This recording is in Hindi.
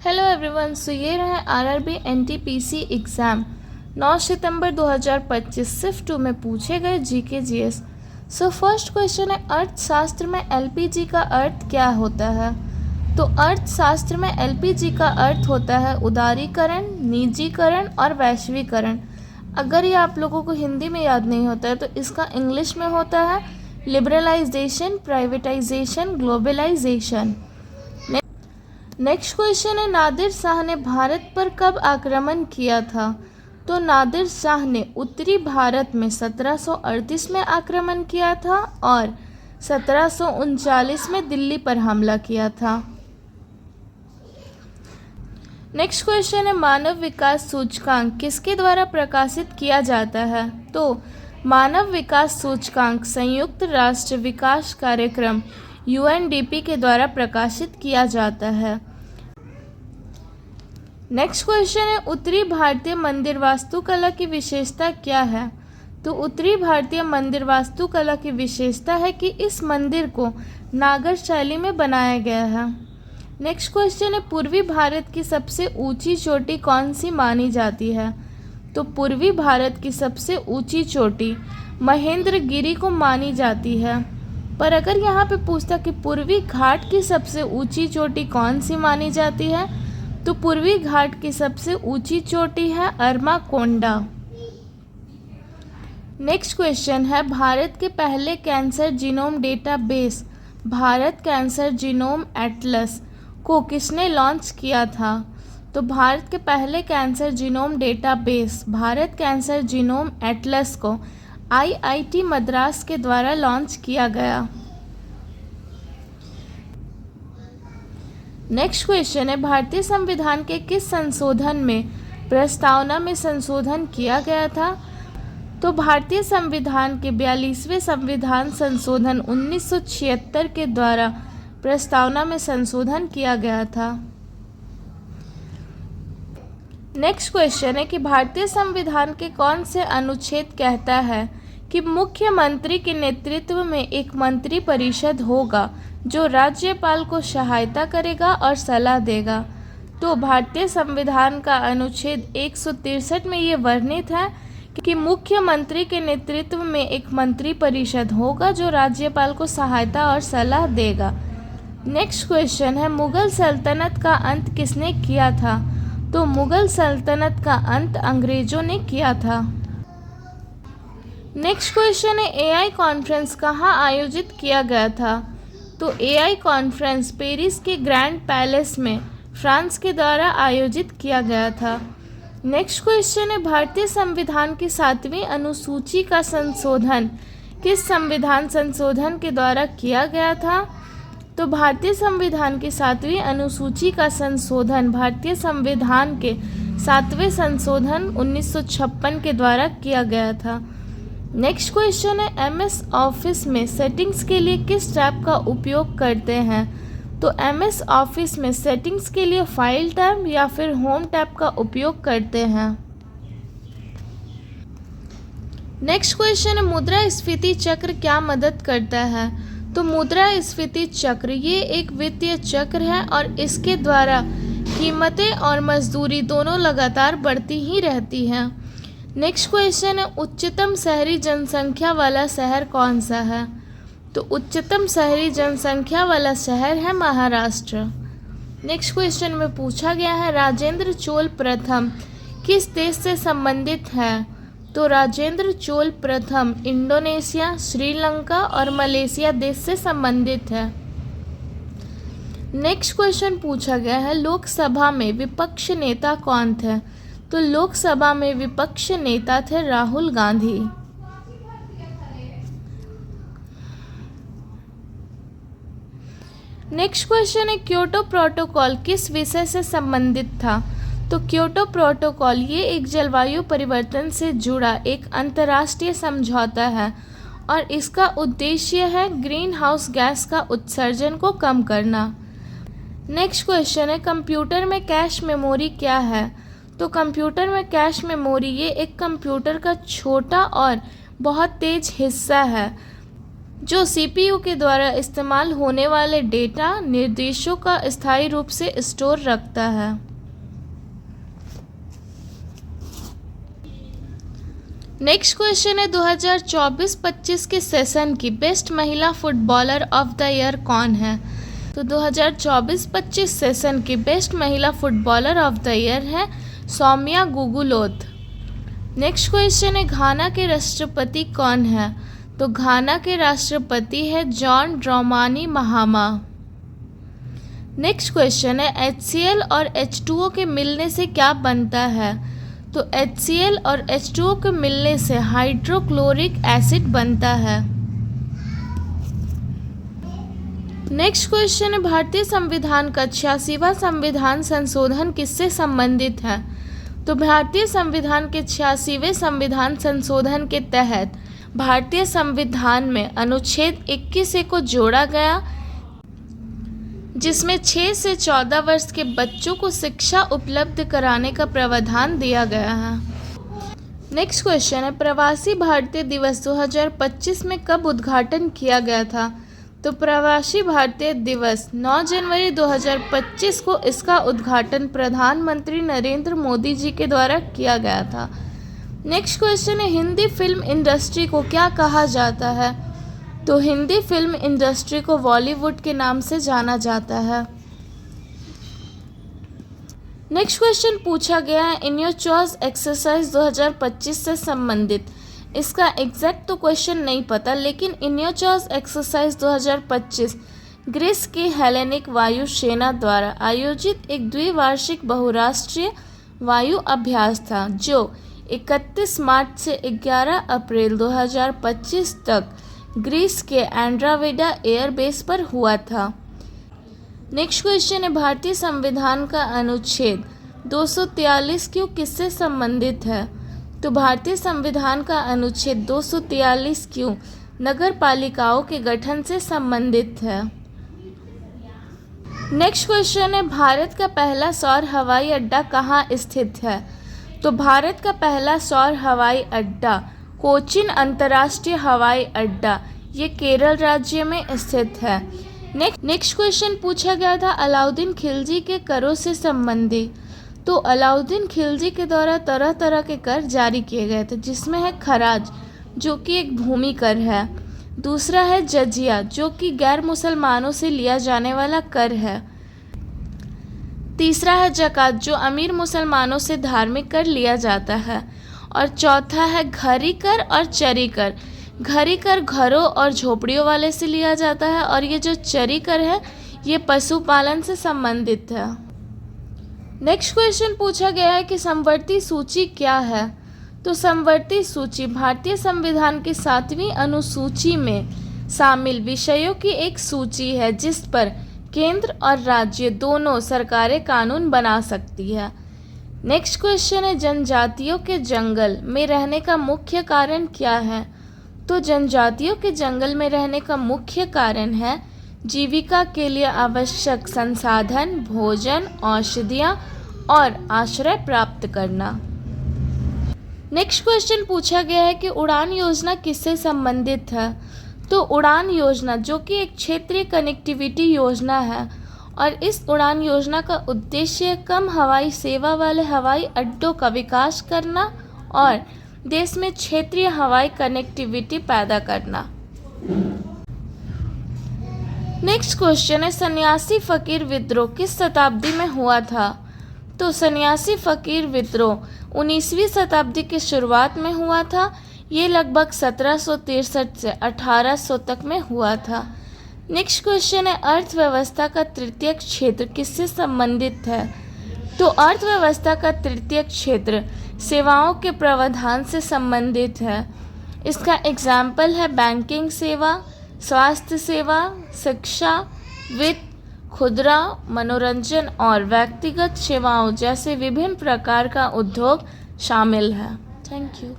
हेलो एवरीवन, सो ये रहा आरआरबी एनटीपीसी एग्ज़ाम 9 सितंबर 2025 सिर्फ 2 में पूछे गए GK GS. So first question है, अर्थशास्त्र में एलपीजी का अर्थ क्या होता है? तो अर्थशास्त्र में एलपीजी का अर्थ होता है उदारीकरण, निजीकरण और वैश्वीकरण। अगर ये आप लोगों को हिंदी में याद नहीं होता है तो इसका इंग्लिश में होता है liberalisation, privatisation, globalisation. Next question है, नादिर शाह ने भारत पर कब आक्रमण किया था? तो नादिर शाह ने उत्तरी भारत में 1738 में आक्रमण किया था और 1739 में दिल्ली पर हमला किया था। नेक्स्ट क्वेश्चन है, मानव विकास सूचकांक किसके द्वारा प्रकाशित किया जाता है? तो मानव विकास सूचकांक संयुक्त राष्ट्र विकास कार्यक्रम यूएनडीपी के द्वारा प्रकाशित किया जाता है। नेक्स्ट क्वेश्चन है, उत्तरी भारतीय मंदिर वास्तुकला की विशेषता क्या है? तो उत्तरी भारतीय मंदिर वास्तुकला की विशेषता है कि इस मंदिर को नागर शैली में बनाया गया है। नेक्स्ट क्वेश्चन है, पूर्वी भारत की सबसे ऊंची चोटी कौन सी मानी जाती है? तो पूर्वी भारत की सबसे ऊंची चोटी महेंद्रगिरी को मानी जाती है। पर अगर यहाँ पे पूछता कि पूर्वी घाट की सबसे ऊंची चोटी कौन सी मानी जाती है, तो पूर्वी घाट की सबसे ऊंची चोटी है अरमाकोंडा। नेक्स्ट क्वेश्चन है, भारत के पहले cancer genome database Bharat cancer genome Atlas को किसने लॉन्च किया था? तो भारत के पहले cancer genome database Bharat cancer genome Atlas को आईआईटी मद्रास के द्वारा लॉन्च किया गया। नेक्स्ट क्वेश्चन है, भारतीय संविधान के किस संशोधन में प्रस्तावना में संशोधन किया गया था? तो भारतीय संविधान के 42वें संविधान संशोधन 1976 के द्वारा प्रस्तावना में संशोधन किया गया था। नेक्स्ट क्वेश्चन है कि भारतीय संविधान के कौन से अनुच्छेद कहता है कि मुख्यमंत्री के नेतृत्व में एक मंत्री परिषद होगा जो राज्यपाल को सहायता करेगा और सलाह देगा? तो भारतीय संविधान का अनुच्छेद 163 में ये वर्णित है कि मुख्यमंत्री के नेतृत्व में एक मंत्री परिषद होगा जो राज्यपाल को सहायता और सलाह देगा। नेक्स्ट क्वेश्चन है, मुगल सल्तनत का अंत किसने किया था? तो मुगल सल्तनत का अंत अंग्रेजों ने किया था। नेक्स्ट क्वेश्चन है, एआई कॉन्फ्रेंस कहाँ आयोजित किया गया था? तो एआई कॉन्फ्रेंस पेरिस के ग्रैंड पैलेस में फ्रांस के द्वारा आयोजित किया गया था। नेक्स्ट क्वेश्चन है, भारतीय संविधान की 7वीं अनुसूची का संशोधन किस संविधान संशोधन के द्वारा किया गया था? तो भारतीय संविधान की 7वीं अनुसूची का संशोधन भारतीय संविधान के 7वें संशोधन 1956 के द्वारा किया गया था। नेक्स्ट क्वेश्चन है, एमएस ऑफिस में सेटिंग्स के लिए किस टैब का उपयोग करते हैं? तो एमएस ऑफिस में सेटिंग्स के लिए फाइल टैब या फिर होम टैब का उपयोग करते हैं। नेक्स्ट क्वेश्चन है, मुद्रास्फीति चक्र क्या मदद करता है? तो मुद्रास्फीति चक्र ये एक वित्तीय चक्र है और इसके द्वारा कीमतें और मजदूरी दोनों लगातार बढ़ती ही रहती हैं। नेक्स्ट क्वेश्चन है, उच्चतम शहरी जनसंख्या वाला शहर कौन सा है? तो उच्चतम शहरी जनसंख्या वाला शहर है महाराष्ट्र। नेक्स्ट क्वेश्चन में पूछा गया है, राजेंद्र चोल प्रथम किस देश से संबंधित है? तो राजेंद्र चोल प्रथम इंडोनेशिया, श्रीलंका और मलेशिया देश से संबंधित है। नेक्स्ट क्वेश्चन पूछा गया है, लोकसभा में विपक्ष नेता कौन थे? तो लोकसभा में विपक्ष नेता थे राहुल गांधी। नेक्स्ट क्वेश्चन है, क्योटो प्रोटोकॉल किस विषय से संबंधित था? तो क्योटो प्रोटोकॉल ये एक जलवायु परिवर्तन से जुड़ा एक अंतर्राष्ट्रीय समझौता है और इसका उद्देश्य है ग्रीन हाउस गैस का उत्सर्जन को कम करना। नेक्स्ट क्वेश्चन है, कंप्यूटर में कैश मेमोरी क्या है? तो कंप्यूटर में कैश मेमोरी ये एक कंप्यूटर का छोटा और बहुत तेज हिस्सा है जो सीपीयू के द्वारा इस्तेमाल होने वाले डेटा निर्देशों का स्थायी रूप से स्टोर रखता है। नेक्स्ट क्वेश्चन है 2024-25 के सेशन की बेस्ट महिला फुटबॉलर ऑफ द ईयर कौन है? तो 2024-25 सेशन की बेस्ट महिला फुटबॉलर ऑफ द ईयर है सौम्या गुगुलोथ। नेक्स्ट क्वेश्चन है घाना के राष्ट्रपति कौन है? तो घाना के राष्ट्रपति है जॉन ड्रॉमानी महामा। नेक्स्ट क्वेश्चन है HCl और H2O के मिलने से क्या बनता है? तो HCl और H2O के मिलने से हाइड्रोक्लोरिक एसिड बनता है। नेक्स्ट क्वेश्चन है भारतीय संविधान का 86वां संविधान संशोधन किससे संबंधित है? तो भारतीय संविधान के 86वें संविधान संशोधन के तहत भारतीय संविधान में अनुच्छेद 21A को जोड़ा गया, जिसमें 6 से 14 वर्ष के बच्चों को शिक्षा उपलब्ध कराने का प्रावधान दिया गया है। नेक्स्ट क्वेश्चन है प्रवासी भारतीय दिवस 2025 में कब उद्घाटन किया गया था? तो प्रवासी भारतीय दिवस 9 जनवरी 2025 को इसका उद्घाटन प्रधानमंत्री नरेंद्र मोदी जी के द्वारा किया गया था। नेक्स्ट क्वेश्चन है हिंदी फिल्म इंडस्ट्री को क्या कहा जाता है? तो हिंदी फिल्म इंडस्ट्री को बॉलीवुड के नाम से जाना जाता है। नेक्स्ट क्वेश्चन पूछा गया है इन योर चॉइस एक्सरसाइज 2025 से संबंधित। इसका एग्जैक्ट तो क्वेश्चन नहीं पता, लेकिन in your choice exercise 2025 Greece की हेलेनिक वायु सेना द्वारा आयोजित एक द्विवार्षिक बहुराष्ट्रीय वायु अभ्यास था, जो 31 मार्च से 11 अप्रैल 2025 तक ग्रीस के एंड्रावेडा एयरबेस पर हुआ था। नेक्स्ट क्वेश्चन है भारतीय संविधान का अनुच्छेद 243 क्यों किससे संबंधित है? तो भारतीय संविधान का अनुच्छेद 243 क्यों नगर पालिकाओं के गठन से संबंधित है। नेक्स्ट क्वेश्चन है भारत का पहला सौर हवाई अड्डा कहाँ स्थित है? तो भारत का पहला सौर हवाई अड्डा कोचिन अंतर्राष्ट्रीय हवाई अड्डा ये केरल राज्य में स्थित है। नेक्स्ट क्वेश्चन पूछा गया था अलाउद्दीन खिलजी के करों से संबंधित। तो अलाउद्दीन खिलजी के द्वारा तरह तरह के कर जारी किए गए थे, जिसमें है खराज जो कि एक भूमि कर है, दूसरा है जजिया जो कि गैर मुसलमानों से लिया जाने वाला कर है, तीसरा है जकात जो अमीर मुसलमानों से धार्मिक कर लिया जाता है, और चौथा है घरी कर और चरी कर। घरी कर घरों और झोपड़ियों वाले से लिया जाता है, और ये जो चरी कर है ये पशुपालन से संबंधित है। नेक्स्ट क्वेश्चन पूछा गया है कि समवर्ती सूची क्या है? तो समवर्ती सूची भारतीय संविधान की 7वीं अनुसूची में शामिल विषयों की एक सूची है, जिस पर केंद्र और राज्य दोनों सरकारें कानून बना सकती है। नेक्स्ट क्वेश्चन है जनजातियों के जंगल में रहने का मुख्य कारण क्या है? तो जनजातियों के जंगल में रहने का मुख्य कारण है जीविका के लिए आवश्यक संसाधन, भोजन, औषधियाँ और आश्रय प्राप्त करना। नेक्स्ट क्वेश्चन पूछा गया है कि उड़ान योजना किससे संबंधित है? तो उड़ान योजना जो कि एक क्षेत्रीय कनेक्टिविटी योजना है, और इस उड़ान योजना का उद्देश्य कम हवाई सेवा वाले हवाई अड्डों का विकास करना और देश में क्षेत्रीय हवाई कनेक्टिविटी पैदा करना। नेक्स्ट क्वेश्चन है सन्यासी फकीर विद्रोह किस शताब्दी में हुआ था? तो सन्यासी फकीर विद्रोह 19वीं शताब्दी की शुरुआत में हुआ था। ये लगभग 1763 से 1800 तक में हुआ था। नेक्स्ट क्वेश्चन है अर्थव्यवस्था का तृतीय क्षेत्र किससे संबंधित है? तो अर्थव्यवस्था का तृतीय क्षेत्र सेवाओं के प्रावधान से संबंधित है। इसका एग्जाम्पल है बैंकिंग सेवा, स्वास्थ्य सेवा, शिक्षा, वित्त, खुदरा, मनोरंजन और व्यक्तिगत सेवाओं जैसे विभिन्न प्रकार का उद्योग शामिल है। Thank you.